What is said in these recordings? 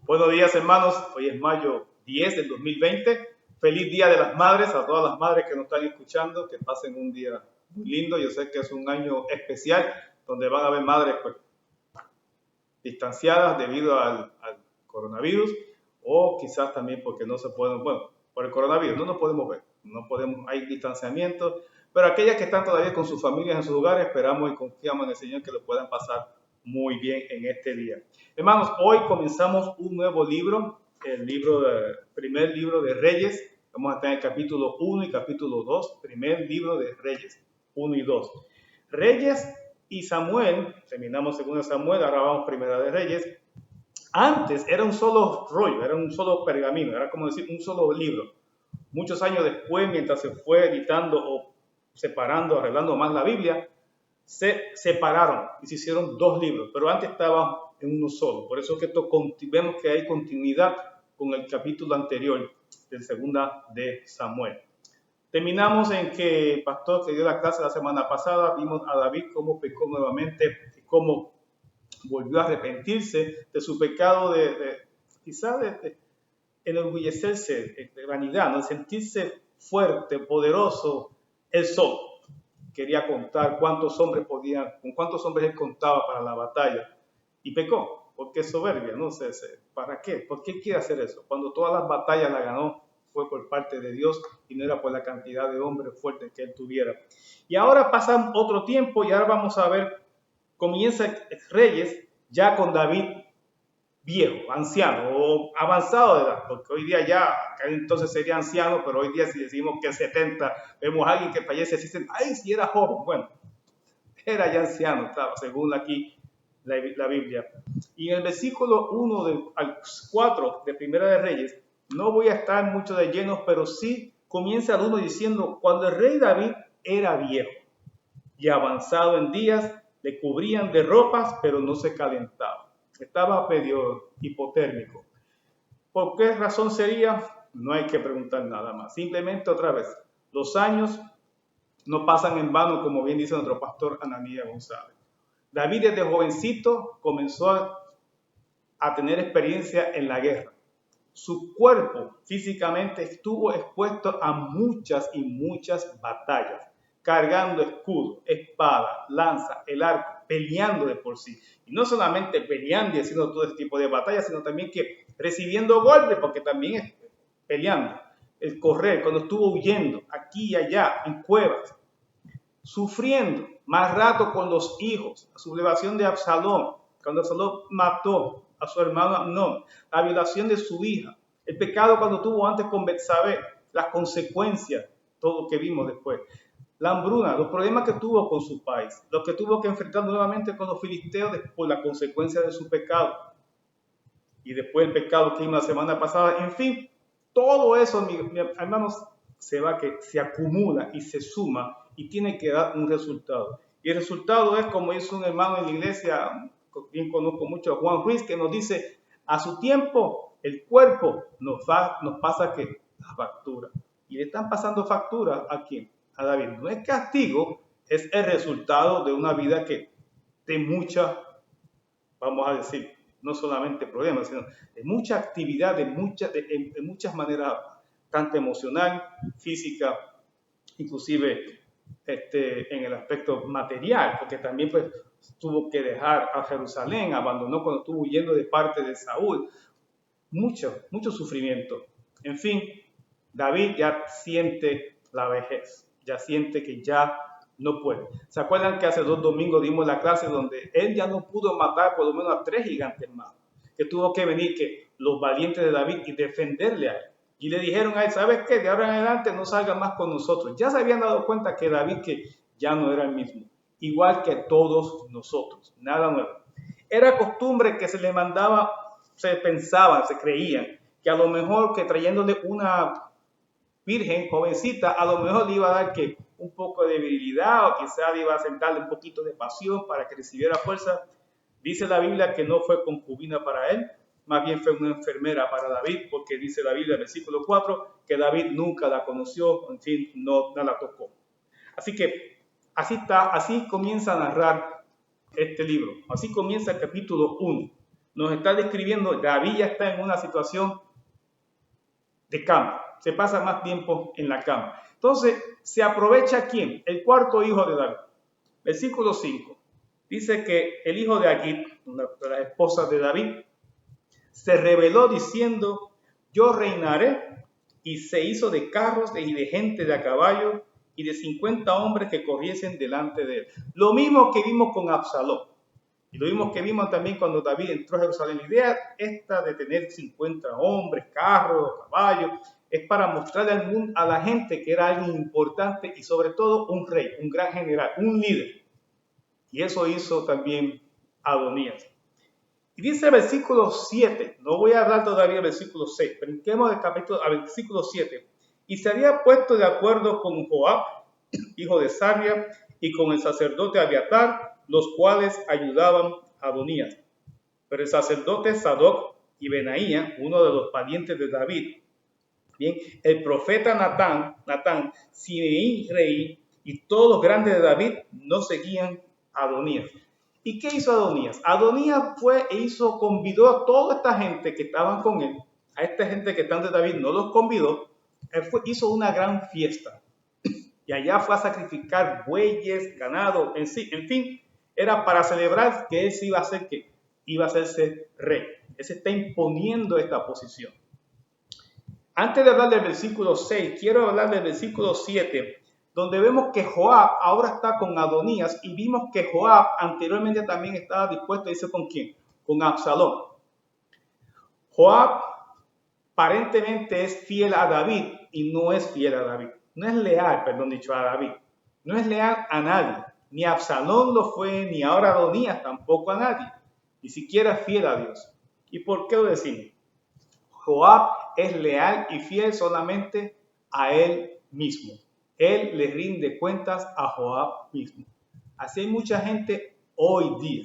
Buenos días, hermanos. Hoy es mayo 10 del 2020. Feliz Día de las Madres a todas las madres que nos están escuchando. Que pasen un día muy lindo. Yo sé que es un año especial donde van a haber madres distanciadas debido al coronavirus o quizás también porque no se pueden, bueno, por el coronavirus no nos podemos ver, hay distanciamiento, pero aquellas que están todavía con sus familias en sus hogares, esperamos y confiamos en el Señor que lo puedan pasar muy bien en este día. Hermanos, hoy comenzamos un nuevo libro, primer libro de Reyes. Vamos a estar en el capítulo 1 y capítulo 2, primer libro de Reyes, 1 y 2. Reyes y Samuel, terminamos segunda Samuel, ahora vamos primera de Reyes. Antes era un solo rollo, era un solo pergamino, era como decir un solo libro. Muchos años después, mientras se fue editando o separando, arreglando más la Biblia, se separaron y se hicieron dos libros, pero antes estaba en uno solo. Por eso que vemos que hay continuidad con el capítulo anterior de segunda de Samuel. Terminamos en que el pastor que dio la clase la semana pasada, vimos a David cómo pecó nuevamente y cómo volvió a arrepentirse de su pecado quizás de enorgullecerse, de vanidad, ¿no? De sentirse fuerte, poderoso, él solo. Quería contar con cuántos hombres él contaba para la batalla y pecó, porque es soberbia, ¿no? ¿Para qué? ¿Por qué quiere hacer eso? Cuando todas las batallas las ganó fue por parte de Dios y no era por la cantidad de hombres fuertes que él tuviera. Y ahora pasa otro tiempo y ahora vamos a ver, comienza Reyes ya con David viejo, anciano o avanzado de edad, porque hoy día ya, entonces sería anciano, pero hoy día si decimos que 70, vemos a alguien que fallece y dicen, ay, si era joven, bueno, era ya anciano, claro, según aquí la Biblia. Y en el versículo 1 al 4 de Primera de Reyes, no voy a estar mucho de lleno, pero sí comienza el 1 diciendo, cuando el rey David era viejo y avanzado en días, le cubrían de ropas, pero no se calentaba. Estaba medio hipotérmico. ¿Por qué razón sería? No hay que preguntar nada más. Simplemente otra vez, los años no pasan en vano, como bien dice nuestro pastor Ananías González. David desde jovencito comenzó a tener experiencia en la guerra. Su cuerpo físicamente estuvo expuesto a muchas y muchas batallas, cargando escudo, espada, lanza, el arco, peleando de por sí. Y no solamente peleando y haciendo todo este tipo de batallas, sino también que recibiendo golpes, porque también es peleando. El correr, cuando estuvo huyendo aquí y allá, en cuevas, sufriendo más rato con los hijos, la sublevación de Absalón, cuando Absalón mató a su hermano Amnón, la violación de su hija, el pecado cuando tuvo antes con Betsabé, las consecuencias, todo lo que vimos después, la hambruna, los problemas que tuvo con su país, los que tuvo que enfrentar nuevamente con los filisteos por la consecuencia de su pecado, y después el pecado que vimos la semana pasada, en fin, todo eso, mis hermanos, se acumula y se suma y tiene que dar un resultado. Y el resultado es, como hizo un hermano en la iglesia, bien conozco mucho a Juan Ruiz, que nos dice, a su tiempo el cuerpo nos pasa ¿qué? La factura. Y le están pasando factura ¿a quién? A David. No es castigo, es el resultado de una vida que de mucha, vamos a decir, no solamente problemas, sino de mucha actividad, de muchas maneras, tanto emocional, física, inclusive en el aspecto material, porque también pues tuvo que dejar a Jerusalén, abandonó cuando estuvo huyendo de parte de Saúl, mucho sufrimiento. En fin, David ya siente la vejez, ya siente que ya no puede. ¿Se acuerdan que hace 2 domingos dimos la clase donde él ya no pudo matar por lo menos a 3 gigantes más? Que tuvo que venir los valientes de David y defenderle a él. Y le dijeron a él, ¿sabes qué? De ahora en adelante no salga más con nosotros. Ya se habían dado cuenta que David que ya no era el mismo. Igual que todos nosotros. Nada nuevo. Era costumbre que se le mandaba, se pensaban, se creían, que a lo mejor que trayéndole una virgen jovencita, a lo mejor le iba a dar que un poco de virilidad o quizás le iba a sentarle un poquito de pasión para que recibiera fuerza. Dice la Biblia que no fue concubina para él, más bien fue una enfermera para David, porque dice la Biblia, versículo 4, que David nunca la conoció, en fin, no la tocó. Así que así comienza a narrar este libro, así comienza el capítulo 1. nos está describiendo, David ya está en una situación de cama, se pasa más tiempo en la cama. Entonces, ¿se aprovecha quién? El cuarto hijo de David. Versículo 5. Dice que el hijo de Agit, una de las esposas de David, se rebeló diciendo, yo reinaré, y se hizo de carros y de gente de a caballo y de 50 hombres que corriesen delante de él. Lo mismo que vimos con Absalón. Y lo mismo que vimos también cuando David entró a Jerusalén. La idea esta de tener 50 hombres, carros, caballos, es para mostrarle al mundo, a la gente que era alguien importante y sobre todo un rey, un gran general, un líder. Y eso hizo también Adonías. Y dice el versículo 7, no voy a hablar todavía del versículo 6, brinquemos del capítulo al versículo 7. Y se había puesto de acuerdo con Joab, hijo de Sarvia, y con el sacerdote Abiatar, los cuales ayudaban a Adonías. Pero el sacerdote Sadoc y Benaía, uno de los parientes de David, bien, el profeta Natán, Simeí rey, y todos los grandes de David no seguían a Adonías. ¿Y qué hizo Adonías? Adonías convidó a toda esta gente que estaban con él, a esta gente que están de David, no los convidó, hizo una gran fiesta. Y allá fue a sacrificar bueyes, ganado, en fin, era para celebrar que él se iba a hacer, que iba a hacerse rey. Él se está imponiendo esta posición. Antes de hablar del versículo 6, quiero hablar del versículo 7, donde vemos que Joab ahora está con Adonías y vimos que Joab anteriormente también estaba dispuesto a irse con ¿quién? Con Absalón. Joab aparentemente es fiel a David y no es fiel a David. No es leal, a David. No es leal a nadie. Ni Absalón lo fue, ni ahora Adonías tampoco a nadie. Ni siquiera fiel a Dios. ¿Y por qué lo decimos? Joab es leal y fiel solamente a él mismo. Él le rinde cuentas a Joab mismo. Así hay mucha gente hoy día.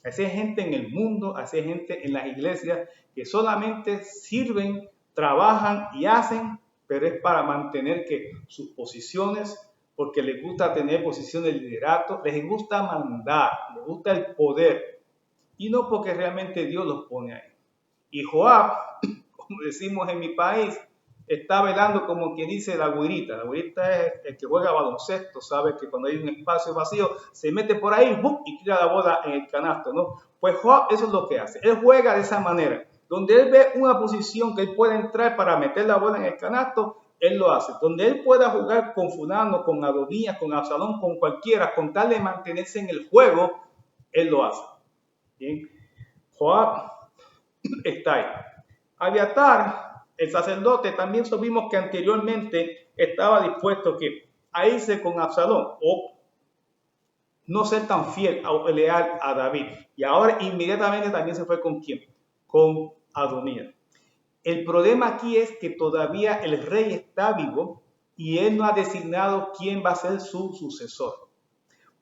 Así hay gente en el mundo, así hay gente en las iglesias que solamente sirven, trabajan y hacen, pero es para mantener que sus posiciones, porque les gusta tener posiciones de liderato, les gusta mandar, les gusta el poder, y no porque realmente Dios los pone ahí. Y Joab, como decimos en mi país, está velando como quien dice la güirita. La güirita es el que juega baloncesto, sabe que cuando hay un espacio vacío, se mete por ahí ¡bum! Y tira la bola en el canasto, ¿no? Pues Joab eso es lo que hace. Él juega de esa manera. Donde él ve una posición que él puede entrar para meter la bola en el canasto, él lo hace. Donde él pueda jugar con fulano, con Adonías, con Absalón, con cualquiera, con tal de mantenerse en el juego, él lo hace. ¿Bien? Joab está ahí. Abiatar, el sacerdote, también supimos que anteriormente estaba dispuesto a irse con Absalón o no ser tan fiel o leal a David. Y ahora inmediatamente también se fue con ¿quién? Con Adonías. El problema aquí es que todavía el rey está vivo y él no ha designado quién va a ser su sucesor.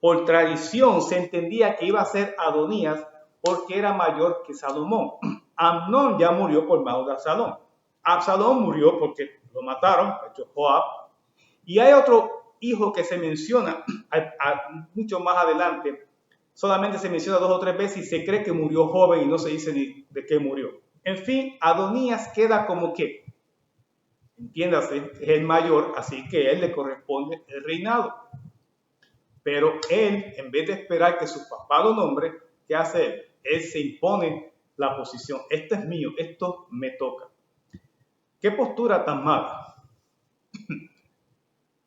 Por tradición se entendía que iba a ser Adonías porque era mayor que Salomón. Amnón ya murió por mano de Absalón. Absalón murió porque lo mataron, de hecho Joab. Y hay otro hijo que se menciona mucho más adelante. Solamente se menciona 2 o 3 veces y se cree que murió joven y no se dice ni de qué murió. En fin, Adonías queda como que, entiéndase, es el mayor, así que a él le corresponde el reinado. Pero él, en vez de esperar que su papá lo nombre, ¿qué hace él? Él se impone la posición. Esto es mío, esto me toca. ¿Qué postura tan mala?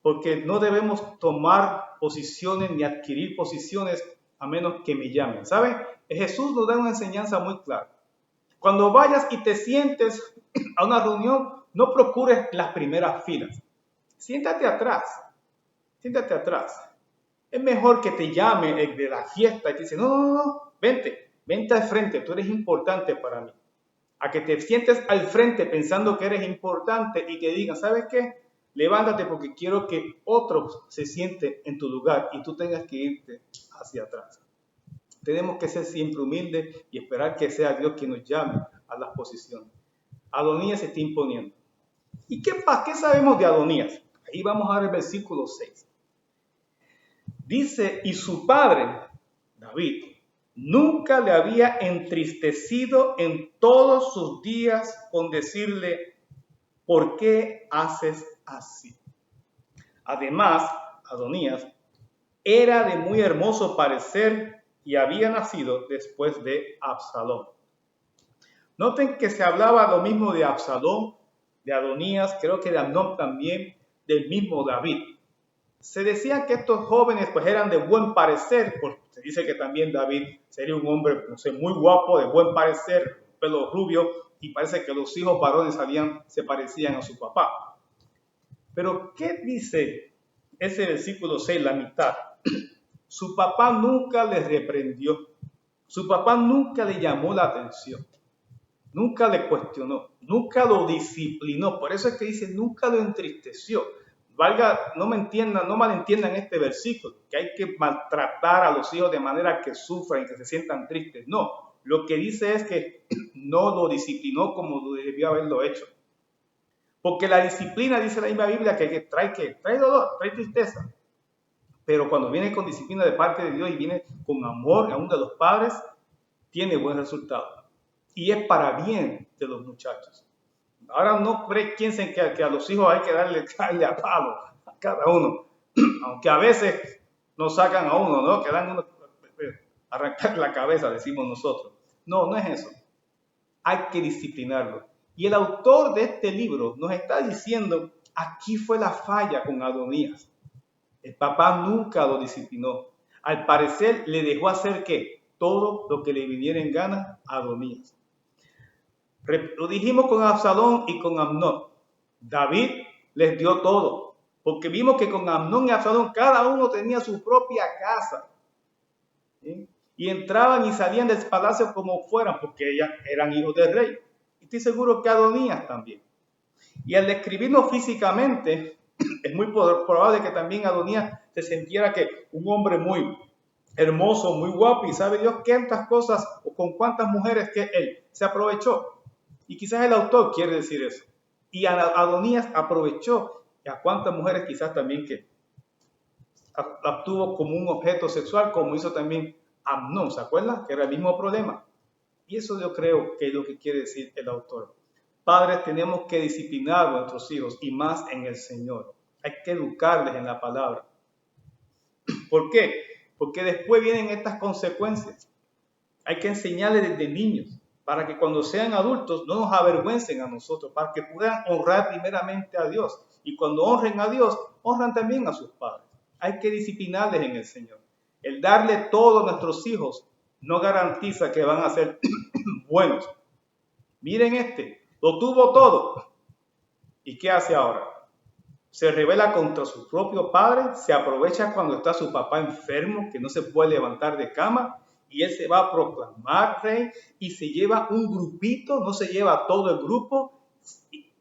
Porque no debemos tomar posiciones ni adquirir posiciones a menos que me llamen. ¿Saben? Jesús nos da una enseñanza muy clara. Cuando vayas y te sientes a una reunión, no procures las primeras filas. Siéntate atrás. Siéntate atrás. Es mejor que te llame el de la fiesta y te dice, no, vente al frente, tú eres importante para mí. A que te sientes al frente pensando que eres importante y que digan, ¿sabes qué? Levántate porque quiero que otros se sienten en tu lugar y tú tengas que irte hacia atrás. Tenemos que ser siempre humildes y esperar que sea Dios quien nos llame a las posiciones. Adonías se está imponiendo. ¿Y qué sabemos de Adonías? Ahí vamos a ver el versículo 6. Dice, y su padre, David, nunca le había entristecido en todos sus días con decirle, ¿por qué haces así? Además, Adonías era de muy hermoso parecer y había nacido después de Absalón. Noten que se hablaba lo mismo de Absalón, de Adonías, creo que de Amnón también, del mismo David. Se decía que estos jóvenes pues eran de buen parecer, porque se dice que también David sería un hombre, no sé, muy guapo, de buen parecer, pelo rubio, y parece que los hijos varones se parecían a su papá. Pero, ¿qué dice ese versículo 6, la mitad? Su papá nunca le reprendió, su papá nunca le llamó la atención, nunca le cuestionó, nunca lo disciplinó. Por eso es que dice, nunca lo entristeció. No malentiendan este versículo, que hay que maltratar a los hijos de manera que sufran y que se sientan tristes. No, lo que dice es que no lo disciplinó como debió haberlo hecho. Porque la disciplina, dice la misma Biblia, que trae dolor, trae tristeza. Pero cuando viene con disciplina de parte de Dios y viene con amor aún de los padres, tiene buen resultado. Y es para bien de los muchachos. Ahora no piensen que a los hijos hay que darle a palo a cada uno. Aunque a veces nos sacan a uno, ¿no? Que dan uno arrancar la cabeza, decimos nosotros. No, no es eso. Hay que disciplinarlo. Y el autor de este libro nos está diciendo, aquí fue la falla con Adonías. El papá nunca lo disciplinó. Al parecer le dejó hacer ¿qué? Todo lo que le viniera en gana a Adonías. Lo dijimos con Absalón y con Amnón. David les dio todo, porque vimos que con Amnón y Absalón cada uno tenía su propia casa. ¿Sí? Y entraban y salían del palacio como fueran, porque ellas eran hijos del rey. Y estoy seguro que Adonías también. Y al describirnos físicamente, es muy probable que también Adonías se sintiera que un hombre muy hermoso, muy guapo, y sabe Dios cuántas cosas o con cuántas mujeres que él se aprovechó. Y quizás el autor quiere decir eso. Y Adonías aprovechó a cuántas mujeres quizás también que obtuvo como un objeto sexual, como hizo también Amnón, ¿se acuerdan? Que era el mismo problema. Y eso yo creo que es lo que quiere decir el autor. Padres, tenemos que disciplinar a nuestros hijos y más en el Señor. Hay que educarles en la palabra. ¿Por qué? Porque después vienen estas consecuencias. Hay que enseñarles desde niños para que cuando sean adultos no nos avergüencen a nosotros, para que puedan honrar primeramente a Dios. Y cuando honren a Dios, honran también a sus padres. Hay que disciplinarles en el Señor. El darle todo a nuestros hijos no garantiza que van a ser buenos. Miren lo tuvo todo. ¿Y qué hace ahora? Se rebela contra su propio padre, se aprovecha cuando está su papá enfermo, que no se puede levantar de cama, y él se va a proclamar rey y se lleva un grupito, no se lleva todo el grupo,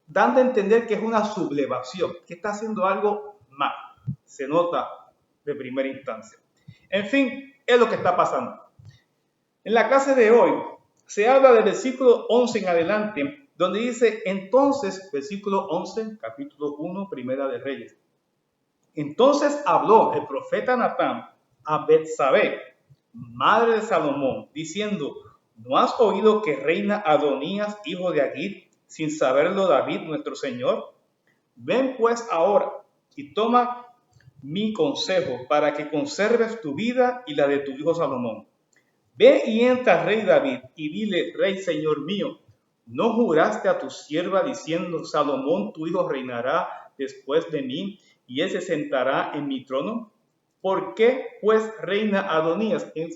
dando a entender que es una sublevación, que está haciendo algo mal. Se nota de primera instancia. En fin, es lo que está pasando. En la clase de hoy se habla del versículo 11 en adelante, donde dice, entonces, versículo 11, capítulo 1, Primera de Reyes. Entonces habló el profeta Natán a Betsabé, madre de Salomón, diciendo, ¿no has oído que reina Adonías, hijo de Agit, sin saberlo David, nuestro señor? Ven pues ahora y toma mi consejo para que conserves tu vida y la de tu hijo Salomón. Ve y entra rey David y dile, rey señor mío, ¿no juraste a tu sierva diciendo, Salomón tu hijo reinará después de mí y él se sentará en mi trono? ¿Por qué pues reina Adonías? En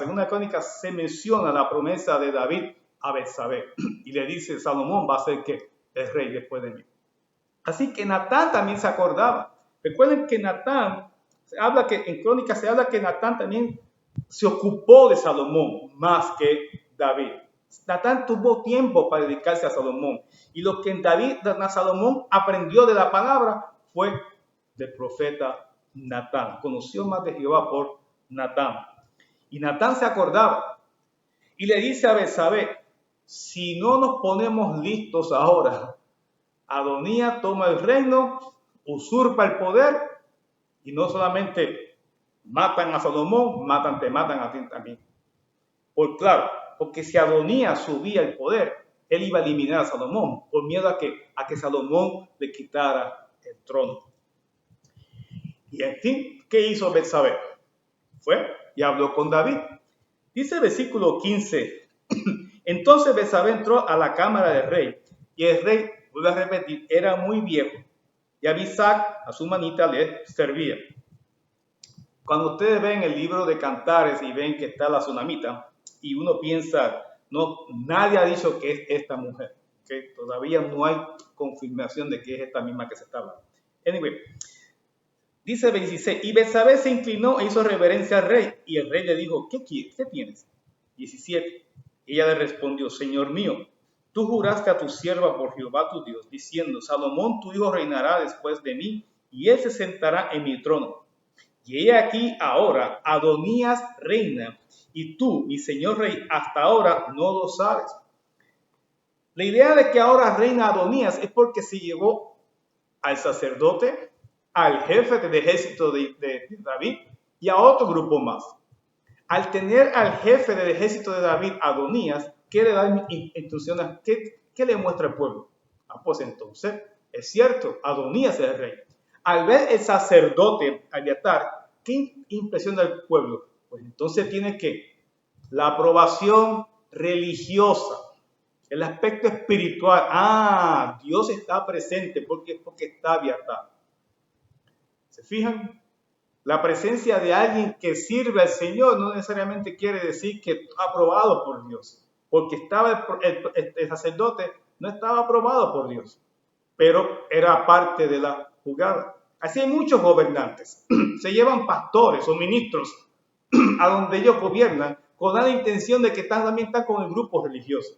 una crónica se menciona la promesa de David a Betsabé y le dice, Salomón va a ser que el rey después de mí. Así que Natán también se acordaba. Recuerden que Natán, en crónica se habla que Natán también se ocupó de Salomón más que David. Natán tuvo tiempo para dedicarse a Salomón. Y lo que Salomón aprendió de la palabra fue del profeta Natán. Conoció más de Jehová por Natán. Y Natán se acordaba. Y le dice a Betsabé, si no nos ponemos listos ahora, Adonías toma el reino, usurpa el poder y no solamente matan a Salomón, te matan a ti también. Claro, porque si Adonías subía al poder, él iba a eliminar a Salomón, por miedo a que Salomón le quitara el trono. Y en fin, ¿qué hizo Betsabé? Fue y habló con David. Dice el versículo 15, entonces Betsabé entró a la cámara del rey, y el rey, vuelvo a repetir, era muy viejo, y Abisag, a su manita, le servía. Cuando ustedes ven el libro de Cantares y ven que está la tsunamita, y uno piensa, no, nadie ha dicho que es esta mujer, ¿okay? Todavía no hay confirmación de que es esta misma que se está hablando. Anyway, dice 26, y Betsabé se inclinó e hizo reverencia al rey, y el rey le dijo, ¿qué quieres? ¿Qué tienes? 17, ella le respondió, Señor mío, tú juraste a tu sierva por Jehová tu Dios, diciendo, Salomón tu hijo reinará después de mí, y él se sentará en mi trono. Y he aquí ahora, Adonías reina, y tú, mi señor rey, hasta ahora no lo sabes. La idea de que ahora reina Adonías es porque se llevó al sacerdote, al jefe del ejército de David y a otro grupo más. Al tener al jefe del ejército de David, Adonías, ¿qué le da instrucciones? ¿Qué le muestra al pueblo? Pues entonces, es cierto, Adonías es el rey. Al ver el sacerdote Abiatar, ¿qué impresiona al pueblo? Pues entonces tiene que la aprobación religiosa, el aspecto espiritual. Dios está presente porque está Abiatar. ¿Se fijan? La presencia de alguien que sirve al Señor no necesariamente quiere decir que está aprobado por Dios, porque estaba el sacerdote no estaba aprobado por Dios, pero era parte de la jugada. Así hay muchos gobernantes, se llevan pastores o ministros a donde ellos gobiernan con la intención de que también están con el grupo religioso.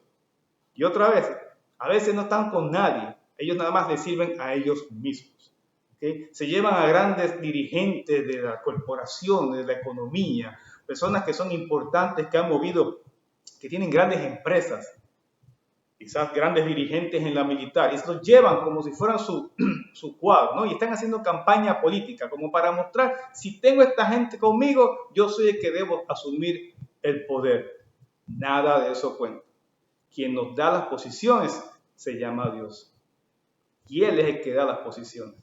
Y otra vez, a veces no están con nadie, ellos nada más les sirven a ellos mismos. ¿Okay? Se llevan a grandes dirigentes de la corporación, de la economía, personas que son importantes, que han movido, que tienen grandes empresas, quizás grandes dirigentes en la militar, y se los llevan como si fueran su cuadro, ¿no? Y están haciendo campaña política, como para mostrar, si tengo esta gente conmigo, yo soy el que debo asumir el poder. Nada de eso cuenta. Quien nos da las posiciones se llama Dios. Y Él es el que da las posiciones.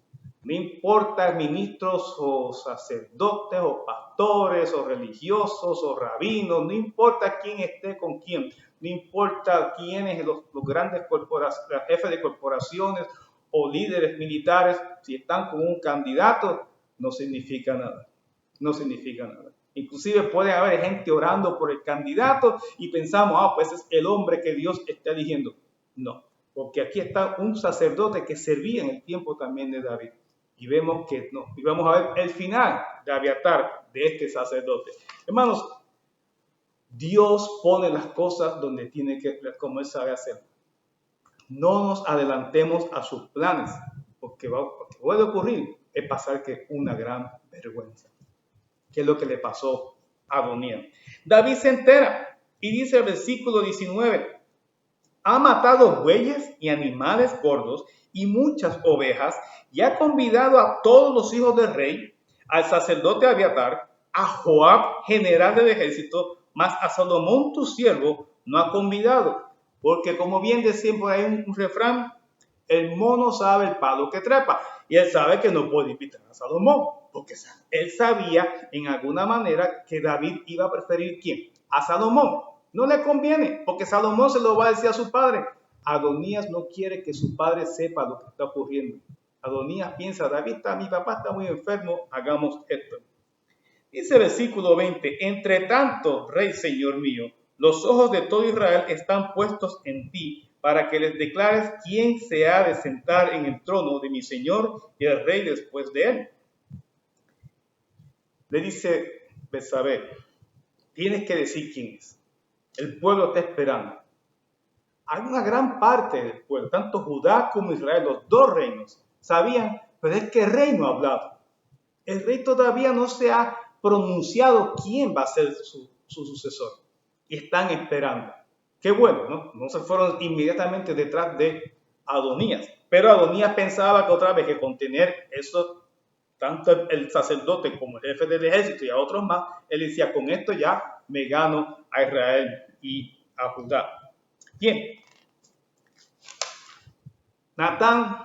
No importa ministros o sacerdotes o pastores o religiosos o rabinos, no importa quién esté con quién, no importa quiénes los grandes jefes de corporaciones o líderes militares, si están con un candidato, no significa nada. No significa nada. Inclusive puede haber gente orando por el candidato y pensamos, pues es el hombre que Dios está eligiendo. No, porque aquí está un sacerdote que servía en el tiempo también de David. Y vemos que no, y vamos a ver el final de Abiatar, de este sacerdote. Hermanos, Dios pone las cosas donde tiene que, como Él sabe hacer. No nos adelantemos a sus planes, porque puede ocurrir, es pasar que una gran vergüenza. ¿Qué es lo que le pasó a Adonías? David se entera y dice el versículo 19, ha matado bueyes y animales gordos y muchas ovejas y ha convidado a todos los hijos del rey, al sacerdote Abiatar, a Joab, general del ejército, mas a Salomón tu siervo no ha convidado, porque como bien decían por ahí un refrán, el mono sabe el palo que trepa, y él sabe que no puede invitar a Salomón, porque él sabía en alguna manera que David iba a preferir ¿quién? A Salomón. No le conviene, porque Salomón se lo va a decir a su padre. Adonías no quiere que su padre sepa lo que está ocurriendo. Adonías piensa, mi papá está muy enfermo, hagamos esto. Dice el versículo 20, entre tanto, rey señor mío, los ojos de todo Israel están puestos en ti, para que les declares quién se ha de sentar en el trono de mi señor y el rey después de él. Le dice Betsabé, tienes que decir quién es. El pueblo está esperando. Hay una gran parte del pueblo, tanto Judá como Israel, los dos reinos, sabían, pero es que el rey no ha hablado. El rey todavía no se ha pronunciado quién va a ser su sucesor. Y están esperando. Qué bueno, ¿no? No se fueron inmediatamente detrás de Adonías. Pero Adonías pensaba que otra vez que con tener eso, tanto el sacerdote como el jefe del ejército y a otros más, él decía, con esto ya me gano a Israel y a Judá. Bien, Natán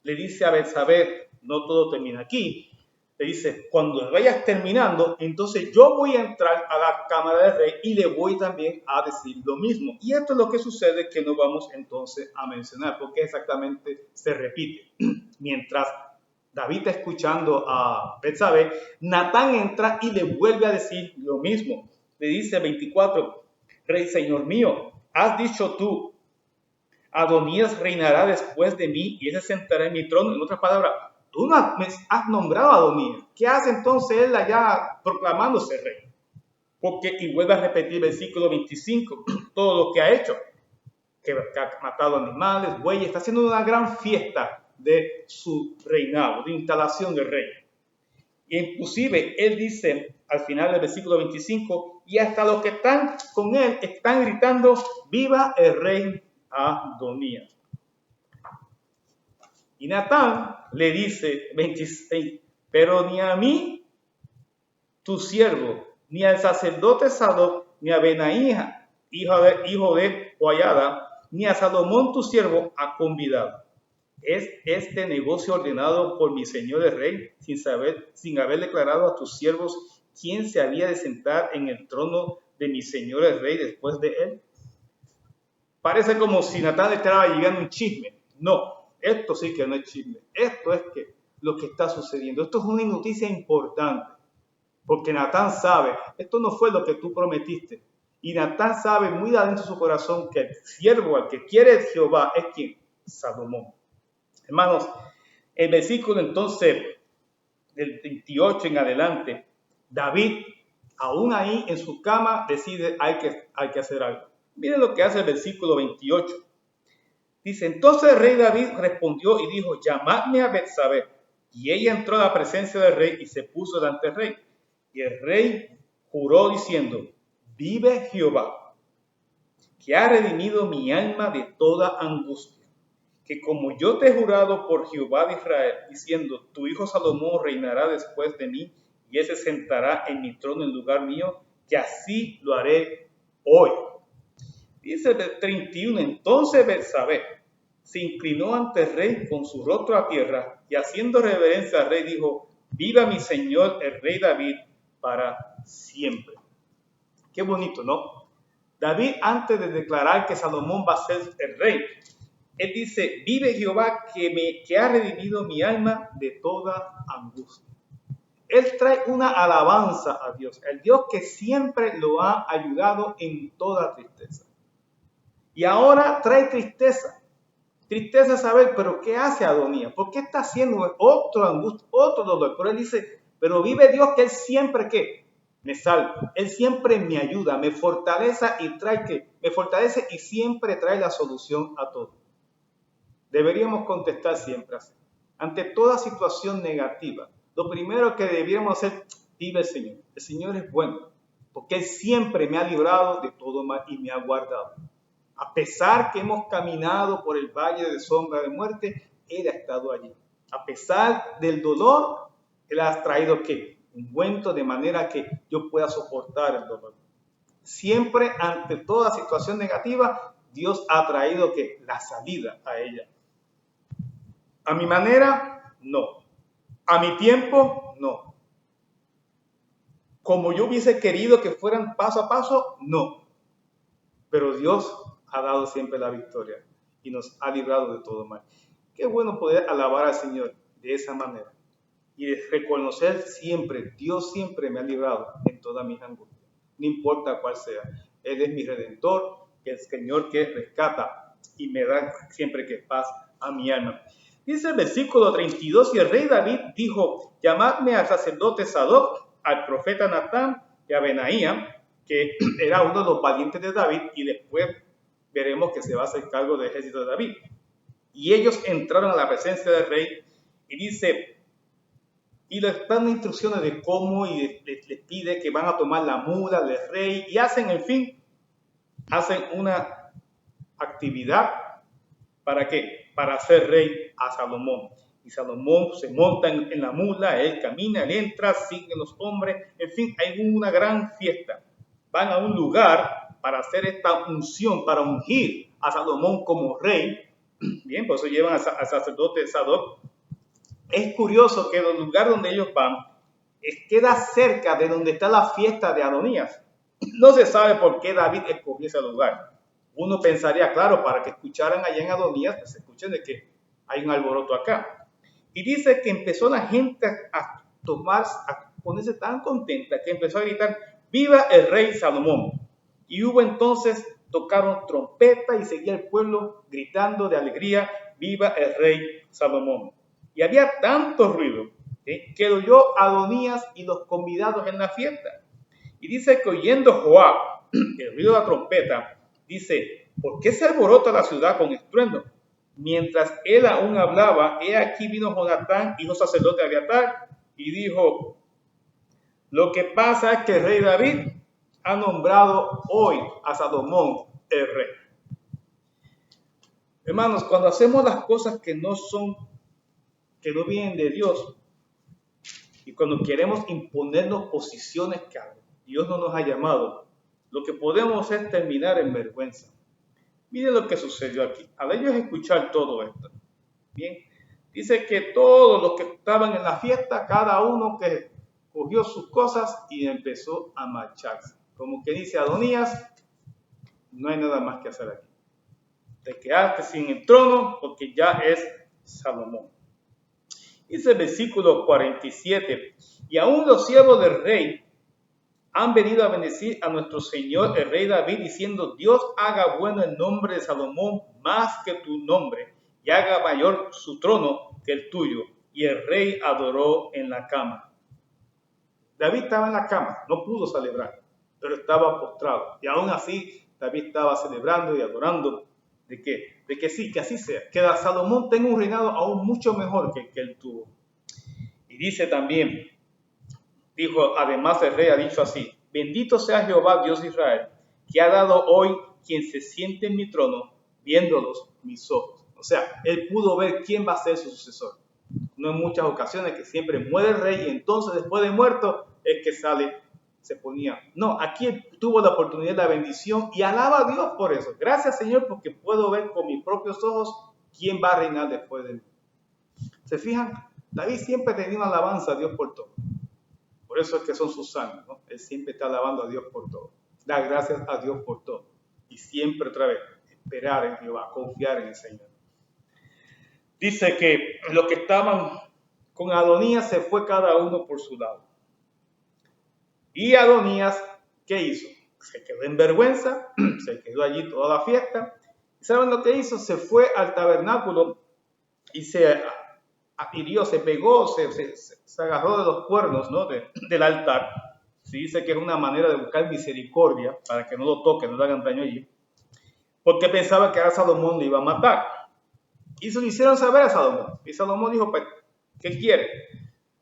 le dice a Betsabé, no todo termina aquí, le dice, cuando vayas terminando, entonces yo voy a entrar a la cámara del rey y le voy también a decir lo mismo. Y esto es lo que sucede, que no vamos entonces a mencionar, porque exactamente se repite. Mientras David está escuchando a Betsabé, Natán entra y le vuelve a decir lo mismo. Le dice 24, rey, señor mío, has dicho tú, Adonías reinará después de mí y él se sentará en mi trono. En otras palabras, tú no has nombrado a Adonías. ¿Qué hace entonces él allá proclamándose rey? Porque, y vuelve a repetir el versículo 25, todo lo que ha hecho, que ha matado animales, bueyes, está haciendo una gran fiesta de su reinado, de instalación del rey. E inclusive él dice al final del versículo 25, y hasta los que están con él están gritando, viva el rey Adonías. Y Natán le dice, 26, pero ni a mí, tu siervo, ni al sacerdote Sadoc, ni a Benaía, hijo de Joiada, ni a Salomón tu siervo ha convidado. ¿Es este negocio ordenado por mi señor el rey, sin haber declarado a tus siervos quién se había de sentar en el trono de mi señor el rey después de él? Parece como si Natán le estaba llegando un chisme. No, esto sí que no es chisme. Esto es que lo que está sucediendo. Esto es una noticia importante. Porque Natán sabe, esto no fue lo que tú prometiste. Y Natán sabe muy adentro de su corazón que el siervo al que quiere Jehová es quien, Salomón. Hermanos, el versículo entonces del 28 en adelante, David, aún ahí en su cama, decide hay que hacer algo. Miren lo que hace el versículo 28. Dice, entonces el rey David respondió y dijo, llamadme a Betsabé. Y ella entró a la presencia del rey y se puso delante del rey. Y el rey juró diciendo, vive Jehová, que ha redimido mi alma de toda angustia, que como yo te he jurado por Jehová de Israel, diciendo, tu hijo Salomón reinará después de mí, y él se sentará en mi trono en lugar mío, que así lo haré hoy. Dice el 31, entonces Betsabé se inclinó ante el rey con su rostro a tierra, y haciendo reverencia al rey dijo, viva mi señor el rey David para siempre. Qué bonito, ¿no? David, antes de declarar que Salomón va a ser el rey, él dice, vive Jehová que ha redimido mi alma de toda angustia. Él trae una alabanza a Dios, el Dios que siempre lo ha ayudado en toda tristeza. Y ahora trae tristeza. Tristeza saber, pero ¿qué hace Adonías? ¿Por qué está haciendo otro angustia, otro dolor? Pero él dice, pero vive Dios que él siempre, ¿qué? Me salva. Él siempre me ayuda, me fortalece y siempre trae la solución a todo. Deberíamos contestar siempre así. Ante toda situación negativa, lo primero que deberíamos hacer, vive el Señor. El Señor es bueno, porque Él siempre me ha librado de todo mal y me ha guardado. A pesar que hemos caminado por el valle de sombra de muerte, Él ha estado allí. A pesar del dolor, Él ha traído ¿qué? Ungüento de manera que yo pueda soportar el dolor. Siempre ante toda situación negativa, Dios ha traído ¿qué? La salida a ella. A mi manera, no. A mi tiempo, no. Como yo hubiese querido que fueran paso a paso, no. Pero Dios ha dado siempre la victoria y nos ha librado de todo mal. Qué bueno poder alabar al Señor de esa manera y reconocer siempre, Dios siempre me ha librado en todas mis angustias, no importa cuál sea. Él es mi Redentor, el Señor que rescata y me da siempre que paz a mi alma. Dice el versículo 32, y el rey David dijo, llamadme al sacerdote Sadoc, al profeta Natán y a Benaía, que era uno de los valientes de David, y después veremos que se va a hacer cargo del ejército de David. Y ellos entraron a la presencia del rey y dice, y les dan instrucciones de cómo y les pide que van a tomar la mula del rey y hacen, en fin, hacen una actividad ¿para qué? Para hacer rey a Salomón. Y Salomón se monta en la mula, él camina, él entra, siguen los hombres, en fin, hay una gran fiesta. van a un lugar para hacer esta unción, para ungir a Salomón como rey. Bien, por eso llevan al sacerdote Sadoc. Es curioso que el lugar donde ellos van queda cerca de donde está la fiesta de Adonías. No se sabe por qué David escogió ese lugar. Uno pensaría, claro, para que escucharan allá en Adonías, pues escuchen de que hay un alboroto acá. Y dice que empezó la gente a ponerse tan contenta que empezó a gritar, ¡viva el rey Salomón! Y hubo entonces, tocaron trompeta y seguía el pueblo gritando de alegría, ¡viva el rey Salomón! Y había tanto ruido que oyó Adonías y los convidados en la fiesta. Y dice que oyendo Joab el ruido de la trompeta, dice, ¿por qué se alborota la ciudad con estruendo? Mientras él aún hablaba, he aquí vino Jonatán, hijo sacerdote de Abiatar, y dijo, lo que pasa es que el rey David ha nombrado hoy a Salomón el rey. Hermanos, cuando hacemos las cosas que no vienen de Dios, y cuando queremos imponernos posiciones que Dios no nos ha llamado, lo que podemos es terminar en vergüenza. Miren lo que sucedió aquí. Al ellos escuchar todo esto, bien, dice que todos los que estaban en la fiesta, cada uno que cogió sus cosas y empezó a marcharse. Como que dice Adonías, no hay nada más que hacer aquí. Te quedaste sin el trono porque ya es Salomón. Dice el versículo 47, y aún los siervos del rey han venido a bendecir a nuestro Señor el rey David, diciendo, Dios haga bueno el nombre de Salomón más que tu nombre, y haga mayor su trono que el tuyo. Y el rey adoró en la cama. David estaba en la cama, no pudo celebrar, pero estaba postrado. Y aún así, David estaba celebrando y adorando. ¿De qué? De que sí, que así sea. Que Salomón tenga un reinado aún mucho mejor que el que él tuvo. Y dice también, dijo, además el rey ha dicho así, bendito sea Jehová, Dios de Israel, que ha dado hoy quien se siente en mi trono, viéndolos mis ojos. O sea, él pudo ver quién va a ser su sucesor. No en muchas ocasiones que siempre muere el rey y entonces después de muerto es que se ponía. No, aquí él tuvo la oportunidad de la bendición y alaba a Dios por eso. Gracias, Señor, porque puedo ver con mis propios ojos quién va a reinar después de mí. ¿Se fijan? David siempre tenía una alabanza a Dios por todo. Por eso es que son sus años, ¿no? Él siempre está alabando a Dios por todo. Da gracias a Dios por todo. Y siempre otra vez, esperar en Jehová, confiar en el Señor. Dice que los que estaban con Adonías se fue cada uno por su lado. Y Adonías, ¿qué hizo? Se quedó en vergüenza, se quedó allí toda la fiesta. ¿Y saben lo que hizo? Se fue al tabernáculo y se hirió, se pegó, se agarró de los cuernos, ¿no? del altar. Se dice que es una manera de buscar misericordia para que no lo toquen, no le hagan daño allí. Porque pensaba que a Salomón le iba a matar. Y se lo hicieron saber a Salomón. Y Salomón dijo, pues, ¿qué quiere?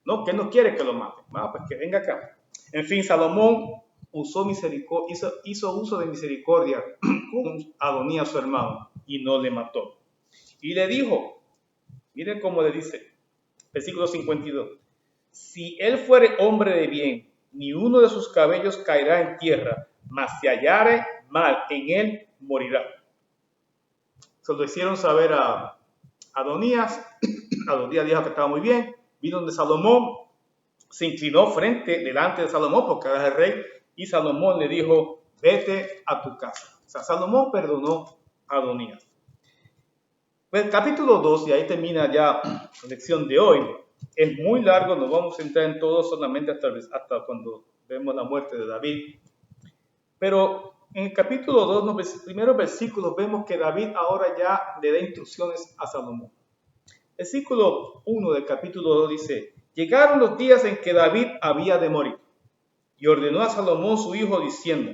No, que no quiere que lo mate. Ah, pues que venga acá. En fin, Salomón hizo uso de misericordia con Adonías, su hermano, y no le mató. Y le dijo, miren cómo le dice, versículo 52, si él fuere hombre de bien, ni uno de sus cabellos caerá en tierra, mas si hallare mal en él, morirá. Se lo hicieron saber a Adonías. Adonías dijo que estaba muy bien. Vino donde Salomón, se inclinó delante de Salomón porque era el rey, y Salomón le dijo, vete a tu casa. O sea, Salomón perdonó a Adonías. Pues el capítulo 2, y ahí termina ya la lección de hoy, es muy largo, nos vamos a entrar en todo solamente hasta cuando vemos la muerte de David. Pero en el capítulo 2, los primeros versículos, vemos que David ahora ya le da instrucciones a Salomón. Versículo 1 del capítulo 2 dice, llegaron los días en que David había de morir, y ordenó a Salomón su hijo diciendo,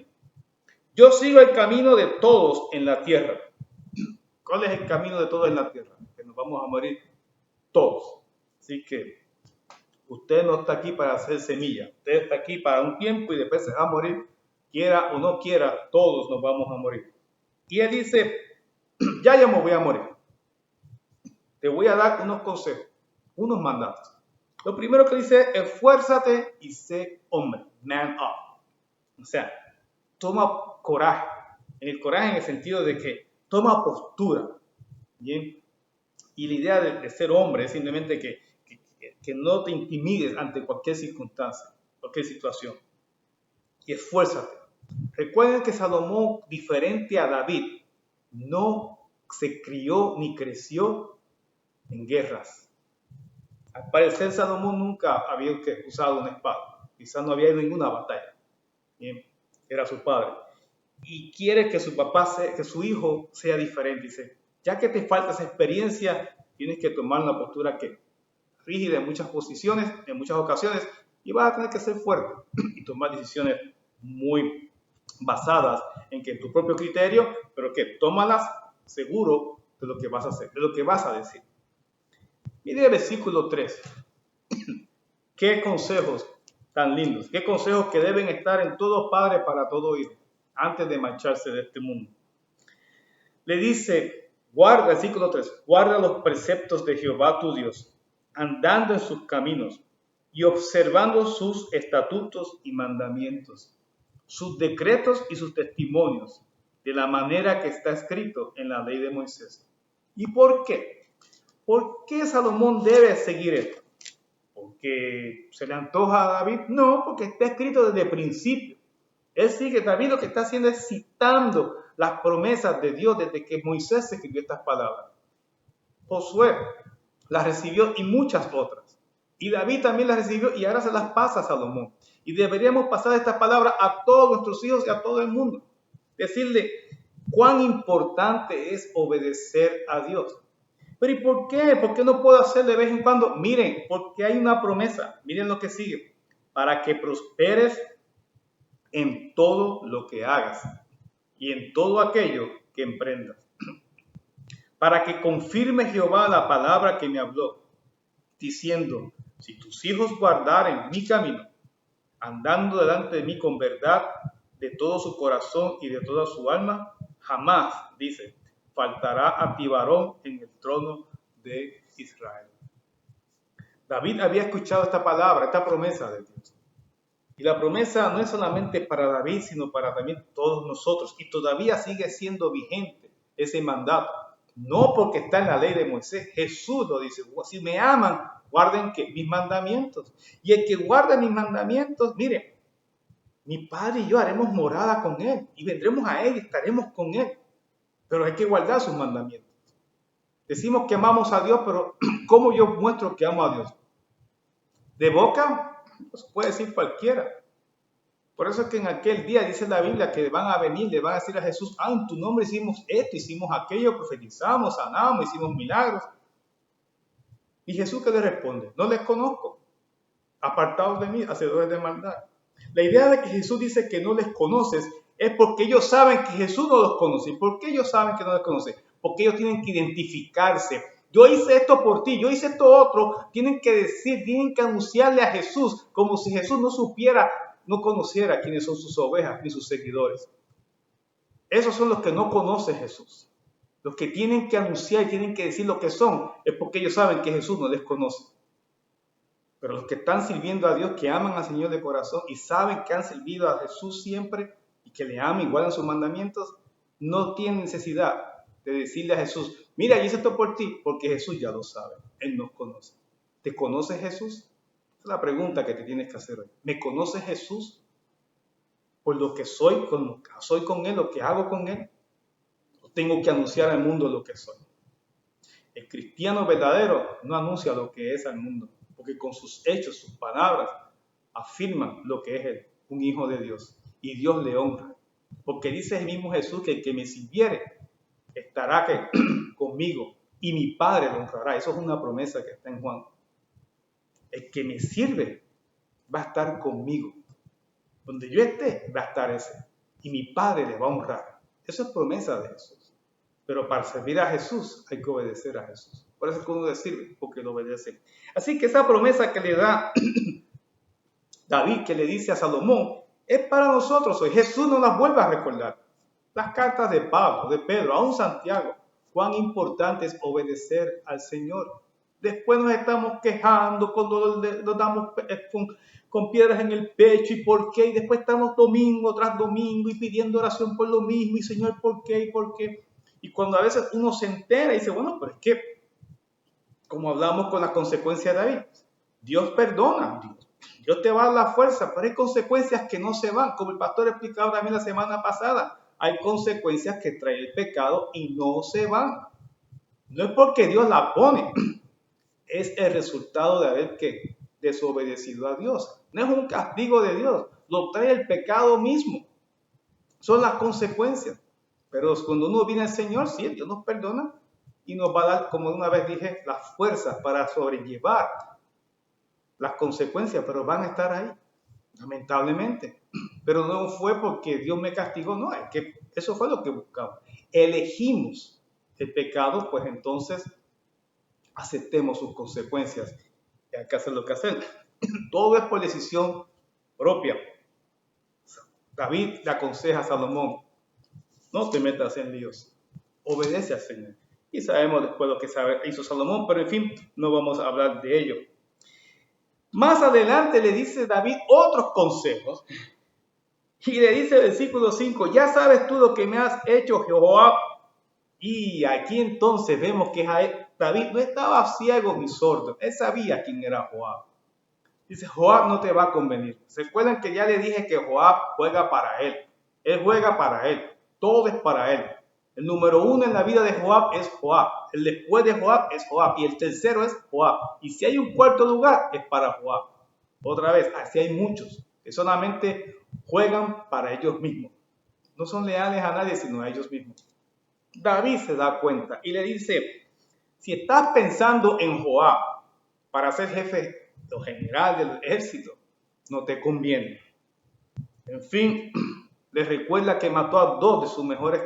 yo sigo el camino de todos en la tierra. ¿Cuál es el camino de todos en la tierra? Que nos vamos a morir todos. Así que usted no está aquí para hacer semilla, usted está aquí para un tiempo y después se va a morir. Quiera o no quiera, todos nos vamos a morir. Y él dice, ya me voy a morir. Te voy a dar unos consejos, unos mandatos. Lo primero que dice, esfuérzate y sé hombre, man up. O sea, toma coraje. En el coraje en el sentido de que toma postura. ¿Bien? Y la idea de ser hombre es simplemente que no te intimides ante cualquier circunstancia, cualquier situación. Y esfuérzate. Recuerden que Salomón, diferente a David, no se crió ni creció en guerras. Al parecer Salomón nunca había usado una espada. Quizás no había ido a ninguna batalla. Bien, era su padre. Y quiere que su papá, que su hijo sea diferente. Dice, ya que te falta esa experiencia, tienes que tomar una postura que rígida en muchas posiciones, en muchas ocasiones, y vas a tener que ser fuerte y tomar decisiones muy basadas en que tu propio criterio, pero que tómalas seguro de lo que vas a hacer, de lo que vas a decir. Mire el versículo 3. Qué consejos tan lindos, qué consejos que deben estar en todo padre para todo hijo, antes de marcharse de este mundo. Le dice, guarda, versículo 3, guarda los preceptos de Jehová tu Dios, andando en sus caminos y observando sus estatutos y mandamientos, sus decretos y sus testimonios, de la manera que está escrito en la ley de Moisés. ¿Y por qué? ¿Por qué Salomón debe seguir esto? ¿Porque se le antoja a David? No, porque está escrito desde el principio. Él sigue, David lo que está haciendo es citando las promesas de Dios desde que Moisés escribió estas palabras. Josué las recibió y muchas otras. Y David también las recibió y ahora se las pasa a Salomón. Y deberíamos pasar estas palabras a todos nuestros hijos y a todo el mundo. Decirle cuán importante es obedecer a Dios. Pero ¿y por qué? ¿Por qué no puedo hacer de vez en cuando? Miren, porque hay una promesa. Miren lo que sigue. Para que prosperes en todo lo que hagas y en todo aquello que emprendas. Para que confirme Jehová la palabra que me habló, diciendo, si tus hijos guardaren mi camino, andando delante de mí con verdad de todo su corazón y de toda su alma, jamás, dice, faltará a ti varón en el trono de Israel. David había escuchado esta palabra, esta promesa de Dios. Y la promesa no es solamente para David, sino para también todos nosotros. Y todavía sigue siendo vigente ese mandato. No porque está en la ley de Moisés. Jesús lo dice, si me aman, guarden mis mandamientos. Y el que guarda mis mandamientos, mire, mi Padre y yo haremos morada con Él. Y vendremos a Él y estaremos con Él. Pero hay que guardar sus mandamientos. Decimos que amamos a Dios, pero ¿cómo yo muestro que amo a Dios? ¿De boca? Pues puede decir cualquiera. Por eso es que en aquel día dice la Biblia que van a venir, le van a decir a Jesús, en tu nombre hicimos esto, hicimos aquello, profetizamos, sanamos, hicimos milagros. Y Jesús, ¿qué le responde? No les conozco, apartados de mí, hacedores de maldad. La idea de que Jesús dice que no les conoces es porque ellos saben que Jesús no los conoce. ¿Y por qué ellos saben que no les conoce? Porque ellos tienen que identificarse. Yo hice esto por ti, yo hice esto otro. Tienen que decir, tienen que anunciarle a Jesús como si Jesús no supiera, no conociera quiénes son sus ovejas ni sus seguidores. Esos son los que no conocen Jesús. Los que tienen que anunciar y tienen que decir lo que son es porque ellos saben que Jesús no les conoce. Pero los que están sirviendo a Dios, que aman al Señor de corazón y saben que han servido a Jesús siempre y que le aman y guardan sus mandamientos, no tienen necesidad de decirle a Jesús, mira, yo hice esto por ti, porque Jesús ya lo sabe, Él nos conoce. ¿Te conoce Jesús? Esa es la pregunta que te tienes que hacer hoy. ¿Me conoce Jesús por lo que soy, con lo que soy con Él, lo que hago con Él? ¿O tengo que anunciar al mundo lo que soy? El cristiano verdadero no anuncia lo que es al mundo, porque con sus hechos, sus palabras, afirman lo que es Él, un hijo de Dios, y Dios le honra. Porque dice el mismo Jesús que el que me sirviere estará conmigo y mi Padre lo honrará. Eso es una promesa que está en Juan. El que me sirve va a estar conmigo. Donde yo esté, va a estar ese. Y mi Padre le va a honrar. Eso es promesa de Jesús. Pero para servir a Jesús hay que obedecer a Jesús. Por eso es que uno le sirve, porque lo obedece. Así que esa promesa que le da David, que le dice a Salomón, es para nosotros hoy. Jesús nos las vuelve a recordar. Las cartas de Pablo, de Pedro, aún Santiago. Cuán importante es obedecer al Señor. Después nos estamos quejando, nos damos con piedras en el pecho y por qué. Y después estamos domingo tras domingo y pidiendo oración por lo mismo. Y Señor, ¿por qué? ¿Y por qué? Y cuando a veces uno se entera y dice, bueno, pero es que, como hablamos con las consecuencias de David, Dios perdona, Dios te va a dar la fuerza, pero hay consecuencias que no se van, como el pastor explicaba también la semana pasada. Hay consecuencias que trae el pecado y no se van. No es porque Dios la pone, es el resultado de haber que desobedecido a Dios. No es un castigo de Dios, lo trae el pecado mismo. Son las consecuencias. Pero cuando uno viene al Señor, sí, Dios nos perdona y nos va a dar, como una vez dije, las fuerzas para sobrellevar las consecuencias, pero van a estar ahí, lamentablemente. Pero no fue porque Dios me castigó, no, es que eso fue lo que buscamos. Elegimos el pecado, pues entonces aceptemos sus consecuencias. Y hay que hacer lo que hacer. Todo es por decisión propia. David le aconseja a Salomón, no te metas en líos, obedece al Señor. Y sabemos después lo que hizo Salomón, pero en fin, no vamos a hablar de ello. Más adelante le dice David otros consejos y le dice el versículo 5, ya sabes tú lo que me has hecho, Jehová. Y aquí entonces vemos que David no estaba ciego ni sordo, él sabía quién era Joab. Dice, Joab no te va a convenir. ¿Se acuerdan que ya le dije que Joab juega para él? Él juega para él, todo es para él. El número 1 en la vida de Joab es Joab. El después de Joab es Joab. Y el tercero es Joab. Y si hay un cuarto lugar, es para Joab. Otra vez, así hay muchos que solamente juegan para ellos mismos. No son leales a nadie, sino a ellos mismos. David se da cuenta y le dice, si estás pensando en Joab para ser jefe o general del ejército, no te conviene. En fin, les recuerda que mató a 2 de sus mejores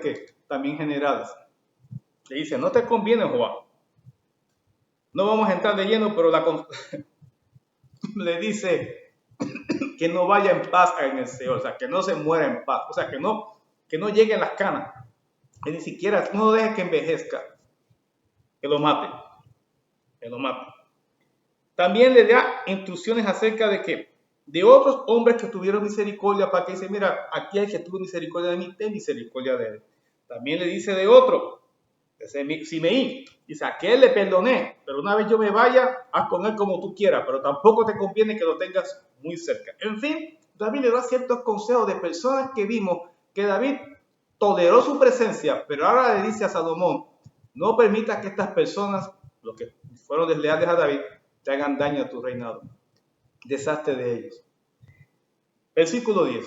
también generales. Le dice, no te conviene, Joab. No vamos a entrar de lleno, pero le dice que no vaya en paz en el Señor, o sea, que no se muera en paz, o sea, que no lleguen las canas, que ni siquiera, no deje que envejezca, que lo mate. También le da instrucciones acerca de otros hombres que tuvieron misericordia, para que dice, mira, aquí hay que tuvo misericordia de mí, ten misericordia de él. También le dice de otro, de Simeí, dice, a aquel le perdoné, pero una vez yo me vaya, haz con él como tú quieras, pero tampoco te conviene que lo tengas muy cerca. En fin, David le da ciertos consejos de personas que vimos que David toleró su presencia, pero ahora le dice a Salomón, no permitas que estas personas, los que fueron desleales a David, te hagan daño a tu reinado. Deshazte de ellos. Versículo 10.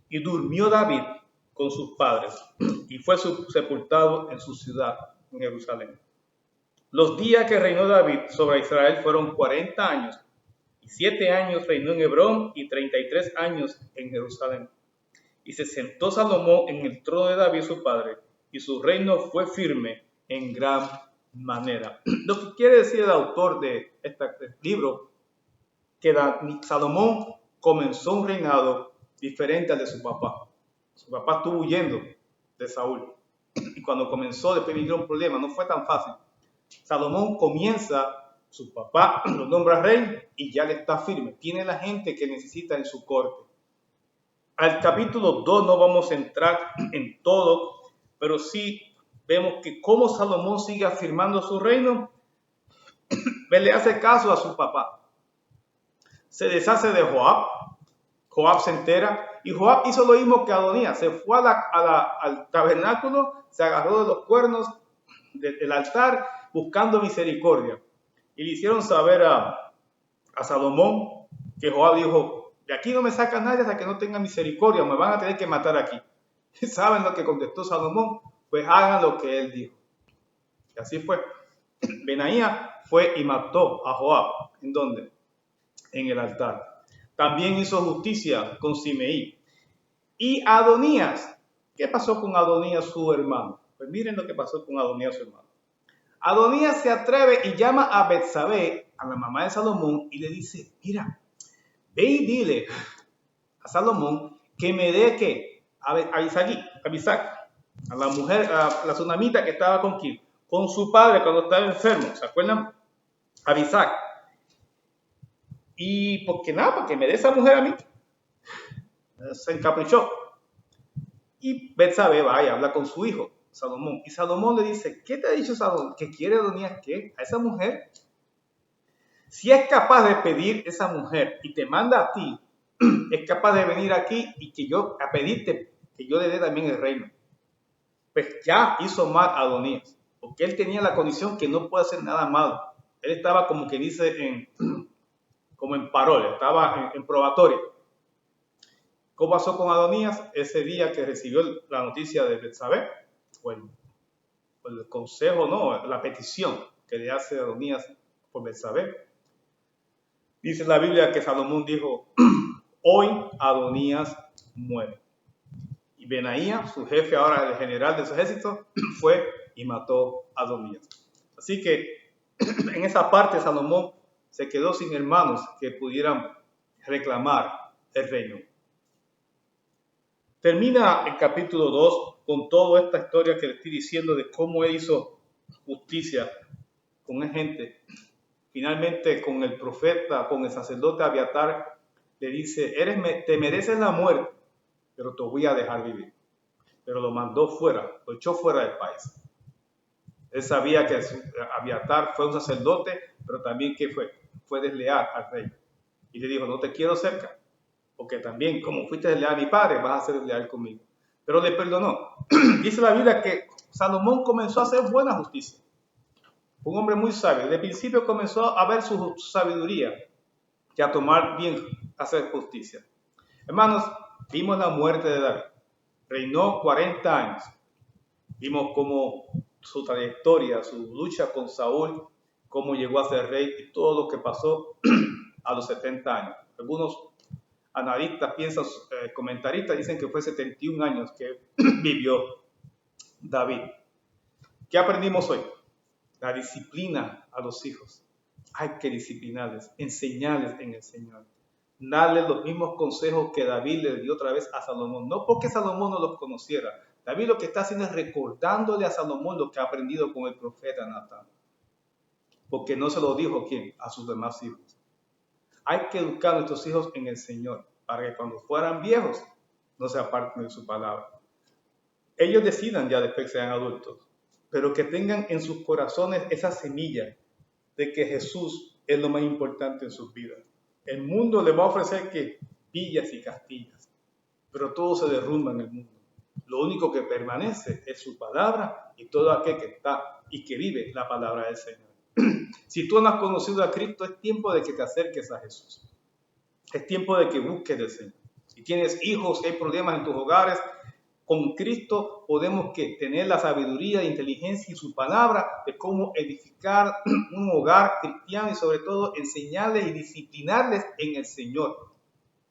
Y durmió David con sus padres y fue sepultado en su ciudad, en Jerusalén. Los días que reinó David sobre Israel fueron 40 años, y 7 años reinó en Hebrón y 33 años en Jerusalén. Y se sentó Salomón en el trono de David su padre, y su reino fue firme en gran manera. Lo que quiere decir el autor de este libro, que Salomón comenzó un reinado diferente al de su papá. Su papá estuvo huyendo de Saúl. Y cuando comenzó, después vino un problema, no fue tan fácil. Salomón comienza, su papá lo nombra rey y ya le está firme. Tiene la gente que necesita en su corte. Al capítulo 2 no vamos a entrar en todo, pero sí vemos que cómo Salomón sigue afirmando su reino, le hace caso a su papá. Se deshace de Joab. Joab se entera y Joab hizo lo mismo que Adonías. Se fue al tabernáculo, se agarró de los cuernos del altar buscando misericordia. Y le hicieron saber a Salomón que Joab dijo, de aquí no me saca nadie hasta que no tenga misericordia, me van a tener que matar aquí. ¿Y saben lo que contestó Salomón? Pues hagan lo que él dijo. Y así fue. Benaía fue y mató a Joab. ¿En dónde? En el altar. También hizo justicia con Simeí. Y Adonías, ¿qué pasó con Adonías, su hermano? Pues miren lo que pasó con Adonías, su hermano. Adonías se atreve y llama a Betsabé, a la mamá de Salomón, y le dice, mira, ve y dile a Salomón que me dé ¿qué? A Isaac, a la mujer, a la tsunamita que estaba con su padre cuando estaba enfermo. ¿Se acuerdan? Abisag. Y porque nada, porque me dé esa mujer a mí. Se encaprichó. Y Betsabe va y habla con su hijo, Salomón. Y Salomón le dice, ¿qué te ha dicho Salomón? ¿Que quiere Adonías qué? ¿A esa mujer? Si es capaz de pedir esa mujer y te manda a ti, es capaz de venir aquí y que yo, a pedirte que yo le dé también el reino. Pues ya hizo mal a Adonías, porque él tenía la condición que no puede hacer nada malo. Él estaba como que dice como en parol, estaba en probatorio. ¿Cómo pasó con Adonías? Ese día que recibió la noticia de Betsabé, o el consejo, no, la petición que le hace Adonías por Betsabé. Dice la Biblia que Salomón dijo, hoy Adonías muere. Y Benaía, su jefe ahora, el general de su ejército, fue y mató a Adonías. Así que en esa parte Salomón se quedó sin hermanos que pudieran reclamar el reino. Termina el capítulo 2 con toda esta historia que le estoy diciendo de cómo él hizo justicia con la gente. Finalmente con el profeta, con el sacerdote Abiatar, le dice, te mereces la muerte, pero te voy a dejar vivir. Pero lo mandó fuera, lo echó fuera del país. Él sabía que Abiatar fue un sacerdote, pero también que fue desleal al rey. Y le dijo, no te quiero cerca, porque también como fuiste desleal a mi padre, vas a ser desleal conmigo. Pero le perdonó. Dice la Biblia que Salomón comenzó a hacer buena justicia. Un hombre muy sabio. Desde el principio comenzó a ver su sabiduría y a tomar bien, hacer justicia. Hermanos, vimos la muerte de David. Reinó 40 años. Vimos cómo su trayectoria, su lucha con Saúl, cómo llegó a ser rey y todo lo que pasó a los 70 años. Algunos analistas piensan, comentaristas dicen que fue 71 años que vivió David. ¿Qué aprendimos hoy? La disciplina a los hijos. Hay que disciplinarles, enseñarles en el Señor. Darles los mismos consejos que David le dio otra vez a Salomón. No porque Salomón no los conociera. David lo que está haciendo es recordándole a Salomón lo que ha aprendido con el profeta Natán. Porque no se lo dijo ¿quién? A sus demás hijos. Hay que educar a nuestros hijos en el Señor para que cuando fueran viejos no se aparten de su palabra. Ellos decidan ya después que sean adultos, pero que tengan en sus corazones esa semilla de que Jesús es lo más importante en sus vidas. El mundo le va a ofrecer que villas y castillas, pero todo se derrumba en el mundo. Lo único que permanece es su palabra y todo aquel que está y que vive la palabra del Señor. Si tú no has conocido a Cristo, es tiempo de que te acerques a Jesús. Es tiempo de que busques del Señor. Si tienes hijos, si hay problemas en tus hogares, con Cristo podemos tener la sabiduría e inteligencia y su palabra de cómo edificar un hogar cristiano y sobre todo enseñarles y disciplinarles en el Señor.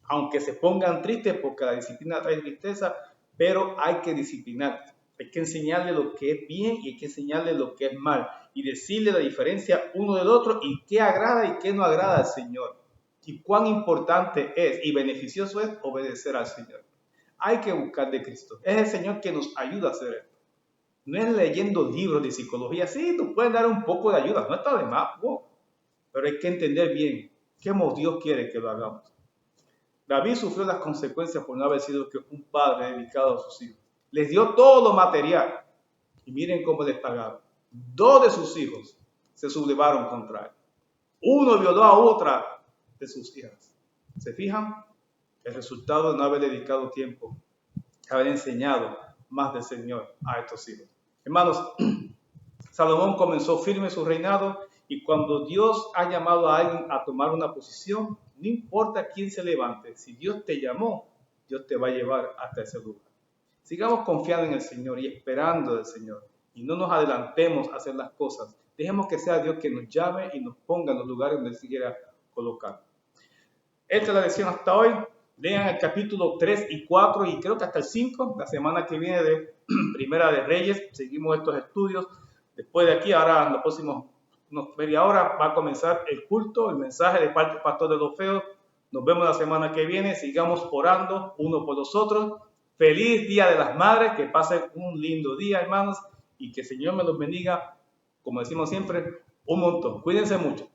Aunque se pongan tristes porque la disciplina trae tristeza, pero hay que disciplinarles. Hay que enseñarles lo que es bien y hay que enseñarles lo que es mal y decirle la diferencia uno del otro y qué agrada y qué no agrada al Señor. Y cuán importante es y beneficioso es obedecer al Señor. Hay que buscar de Cristo. Es el Señor que nos ayuda a hacer esto. No es leyendo libros de psicología. Sí, tú puedes dar un poco de ayuda. No está de más. Wow. Pero hay que entender bien cómo Dios quiere que lo hagamos. David sufrió las consecuencias por no haber sido un padre dedicado a sus hijos. Les dio todo lo material. Y miren cómo les pagaron. 2 de sus hijos se sublevaron contra él. Uno violó a otra de sus hijas. ¿Se fijan? El resultado de no haber dedicado tiempo, haber enseñado más del Señor a estos hijos. Hermanos, Salomón comenzó firme su reinado y cuando Dios ha llamado a alguien a tomar una posición, no importa quién se levante, si Dios te llamó, Dios te va a llevar hasta ese lugar. Sigamos confiando en el Señor y esperando del Señor y no nos adelantemos a hacer las cosas. Dejemos que sea Dios que nos llame y nos ponga en los lugares donde se quiera colocar. Esta es la lección hasta hoy. Lean el capítulo 3 y 4 y creo que hasta el 5, la semana que viene de Primera de Reyes. Seguimos estos estudios. Después de aquí, ahora en los próximos media hora, va a comenzar el culto, el mensaje de parte del pastor de los feos. Nos vemos la semana que viene. Sigamos orando uno por los otros. Feliz Día de las Madres. Que pasen un lindo día, hermanos. Y que el Señor me los bendiga, como decimos siempre, un montón. Cuídense mucho.